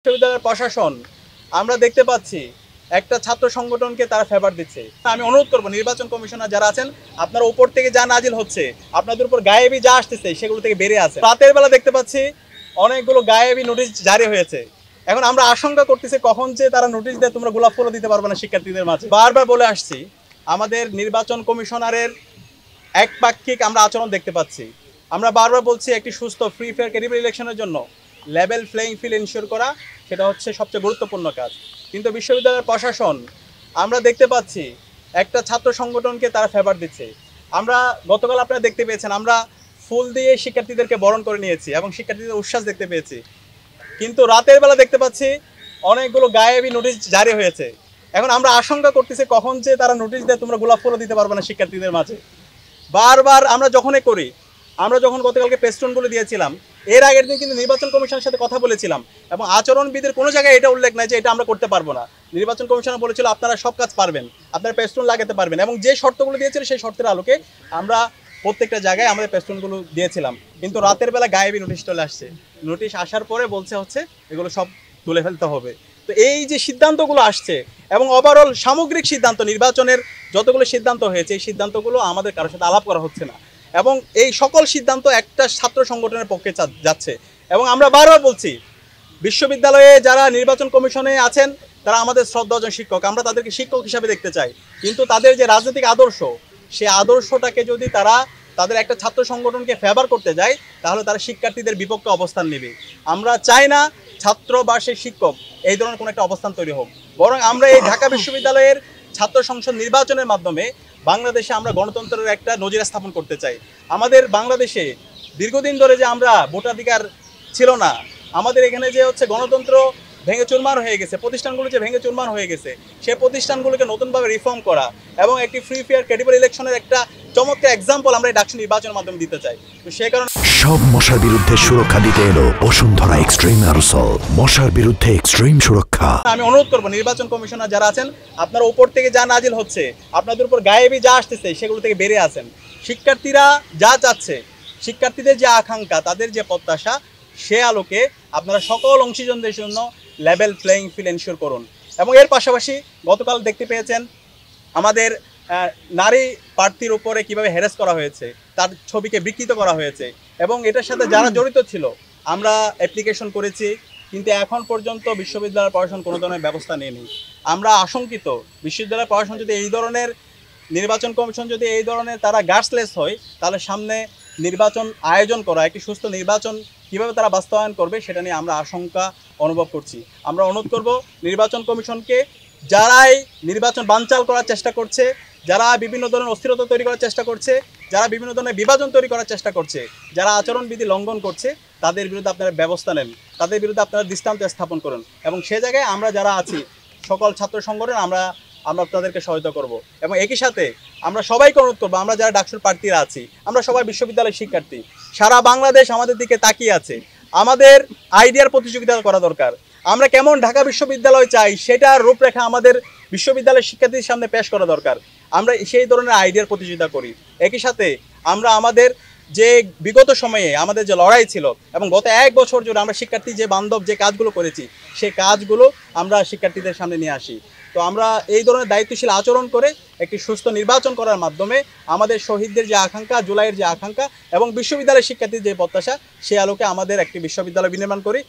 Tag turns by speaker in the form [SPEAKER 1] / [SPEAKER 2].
[SPEAKER 1] বিশ্ববিদ্যালয়ের প্রশাসন আমরা দেখতে পাচ্ছি একটা ছাত্র সংগঠনকে তারা ফেভার দিচ্ছে। আমি অনুরোধ করব নির্বাচন কমিশনার যারা আছেন, আপনারা উপর থেকে যা নাজিল হচ্ছে, আপনাদের উপর গায়েবী যা আসতেছে সেগুলো থেকে বেরিয়ে আসে। রাতের বেলা দেখতে পাচ্ছি অনেকগুলো গায়েবী নোটিশ জারি হয়েছে। এখন আমরা আশঙ্কা করতেছি কখন যে তারা নোটিশ দেয় তোমরা গোলাপ ফুলও দিতে পারবে না শিক্ষার্থীদের মাঝে। বারবার বলে আসছি আমাদের নির্বাচন কমিশনারের একপাক্ষিক আমরা আচরণ দেখতে পাচ্ছি। আমরা বারবার বলছি একটি সুস্থ ফ্রি ফেয়ার ক্রেডিবল ইলেকশনের জন্য লেভেল প্লেইং ফিল্ড এনশিওর করা সেটা হচ্ছে সবচেয়ে গুরুত্বপূর্ণ কাজ। কিন্তু বিশ্ববিদ্যালয়ের প্রশাসন আমরা দেখতে পাচ্ছি একটা ছাত্র সংগঠনকে তারা ফেভার দিচ্ছে। আমরা গতকাল আপনারা দেখতে পেয়েছেন আমরা ফুল দিয়ে শিক্ষার্থীদেরকে বরণ করে নিয়েছি এবং শিক্ষার্থীদের উচ্ছ্বাস দেখতে পেয়েছি। কিন্তু রাতের বেলা দেখতে পাচ্ছি অনেকগুলো গায়েবী নোটিশ জারি হয়েছে। এখন আমরা আশঙ্কা করতেছি কখন যে তারা নোটিশ দেয় তোমরা গোলাপ ফুলও দিতে পারবে না শিক্ষার্থীদের মাঝে। বারবার আমরা যখনই করি, আমরা যখন গতকালকে পেস্টনগুলো দিয়েছিলাম, এর আগের দিন কিন্তু নির্বাচন কমিশনের সাথে কথা বলেছিলাম এবং আচরণবিধির কোনো জায়গায় এটা উল্লেখ নাই যে এটা আমরা করতে পারবো না। নির্বাচন কমিশনার বলেছিল আপনারা সব কাজ পারবেন, আপনারা পেস্টন লাগাতে পারবেন, এবং যে শর্তগুলো দিয়েছিল সেই শর্তের আলোকে আমরা প্রত্যেকটা জায়গায় আমাদের পেস্টনগুলো দিয়েছিলাম। কিন্তু রাতের বেলা গায়েবী নোটিশ চলে আসছে। নোটিশ আসার পরে বলছে হচ্ছে এগুলো সব তুলে ফেলতে হবে। তো এই যে সিদ্ধান্তগুলো আসছে এবং ওভারঅল সামগ্রিক সিদ্ধান্ত, নির্বাচনের যতগুলো সিদ্ধান্ত হয়েছে এই সিদ্ধান্তগুলো আমাদের কারোর সাথে আলাপ করা হচ্ছে না এবং এই সকল সিদ্ধান্ত একটা ছাত্র সংগঠনের পক্ষে যাচ্ছে। এবং আমরা বারবার বলছি বিশ্ববিদ্যালয়ে যারা নির্বাচন কমিশনে আছেন তারা আমাদের শ্রদ্ধাভাজন শিক্ষক, আমরা তাদেরকে শিক্ষক হিসাবে দেখতে চাই। কিন্তু তাদের যে রাজনৈতিক আদর্শ, সেই আদর্শটাকে যদি তারা তাদের একটা ছাত্র সংগঠনকে ফেভার করতে যায় তাহলে তারা শিক্ষার্থীদের বিপক্ষে অবস্থান নেবে। আমরা চাই না ছাত্র বা সেই শিক্ষক এই ধরনের কোনো একটা অবস্থান তৈরি হোক, বরং আমরা এই ঢাকা বিশ্ববিদ্যালয়ের ছাত্র সংসদ নির্বাচনের মাধ্যমে বাংলাদেশে আমরা গণতন্ত্রের একটা নজির স্থাপন করতে চাই। আমাদের বাংলাদেশে দীর্ঘদিন ধরে যে আমরা ভোটাধিকার ছিল না, আমাদের এখানে যে হচ্ছে গণতন্ত্র ভেঙে চুরমার হয়ে গেছে, প্রতিষ্ঠানগুলো যে ভেঙে চুরমার হয়ে গেছে, সেই প্রতিষ্ঠানগুলোকে নতুনভাবে রিফর্ম করা এবং একটি ফ্রি ফেয়ার ক্রেডিবল ইলেকশনের একটা চমৎকার এক্সাম্পল আমরা এই ডাকসু নির্বাচনের মাধ্যমে দিতে চাই। তো সেই কারণে
[SPEAKER 2] সব মশার বিরুদ্ধে সুরক্ষা দিতে এলো বসুন্ধরা এক্সট্রিম অ্যারোসল, মশার বিরুদ্ধে এক্সট্রিম সুরক্ষা।
[SPEAKER 1] আমি অনুরোধ করব নির্বাচন কমিশনার যারা আছেন, আপনারা উপর থেকে যা নাজিল হচ্ছে, আপনাদের উপর গায়েবী যা আসতেছে সেগুলো থেকে বেরিয়ে আসেন। শিক্ষার্থীরা যা চাচ্ছে, শিক্ষার্থীদের যে আকাঙ্ক্ষা, তাদের যে প্রত্যাশা, সে আলোকে আপনারা সকল অংশীজনদের জন্য লেভেল প্লেইং ফিল্ড এনশিওর করুন। এবং এর পাশাপাশি গতকাল দেখতে পেয়েছেন আমাদের নারী প্রার্থীর উপরে কিভাবে হ্যারাস করা হয়েছে, তার ছবিকে বিকৃত করা হয়েছে এবং এটার সাথে যারা জড়িত ছিল আমরা অ্যাপ্লিকেশন করেছি, কিন্তু এখন পর্যন্ত বিশ্ববিদ্যালয় প্রশাসন কোনো ধরনের ব্যবস্থা নেয়নি। আমরা আশঙ্কিত বিশ্ববিদ্যালয় প্রশাসন যদি এই ধরনের, নির্বাচন কমিশন যদি এই ধরনের তারা গার্ডসলেস হয়, তাহলে সামনে নির্বাচন আয়োজন করা, একটি সুস্থ নির্বাচন কীভাবে তারা বাস্তবায়ন করবে সেটা নিয়ে আমরা আশঙ্কা অনুভব করছি। আমরা অনুরোধ করব নির্বাচন কমিশনকে, যারাই নির্বাচন বানচাল করার চেষ্টা করছে, যারা বিভিন্ন ধরনের অস্থিরতা তৈরি করার চেষ্টা করছে, যারা বিভিন্ন ধরনের বিভাজন তৈরি করার চেষ্টা করছে, যারা আচরণবিধি লঙ্ঘন করছে, তাদের বিরুদ্ধে আপনারা ব্যবস্থা নেন, তাদের বিরুদ্ধে আপনারা দৃষ্টান্ত স্থাপন করুন। এবং সে জায়গায় আমরা যারা আছি সকল ছাত্র সংগঠন আমরা আপনাদেরকে সহায়তা করব। এবং একই সাথে আমরা সবাইকে অনুরোধ করবো, আমরা যারা ডাকসুর প্রার্থীরা আছি, আমরা সবাই বিশ্ববিদ্যালয়ের শিক্ষার্থী, সারা বাংলাদেশ আমাদের দিকে তাকিয়ে আছে। আমাদের আইডিয়ার প্রতিযোগিতা করা দরকার। আমরা কেমন ঢাকা বিশ্ববিদ্যালয় চাই সেটার রূপরেখা আমাদের বিশ্ববিদ্যালয়ের শিক্ষার্থীদের সামনে পেশ করা দরকার। আমরা সেই ধরনের আইডিয়ার প্রতিযোগিতা করি। একই সাথে আমরা আমাদের যে বিগত সময়ে আমাদের যে লড়াই ছিল এবং গত 1 বছর জুড়ে আমরা শিক্ষার্থী যে বান্ধব যে কাজগুলো করেছি, সেই কাজগুলো আমরা শিক্ষার্থীদের সামনে নিয়ে আসি। তো আমরা এই ধরনের দায়িত্বশীল আচরণ করে একটি সুস্থ নির্বাচন করার মাধ্যমে আমাদের শহীদদের যে আকাঙ্ক্ষা, জুলাইয়ের যে আকাঙ্ক্ষা এবং বিশ্ববিদ্যালয়ের শিক্ষার্থীর যে প্রত্যাশা, সে আলোকে আমাদের একটি বিশ্ববিদ্যালয় বিনির্মাণ করি।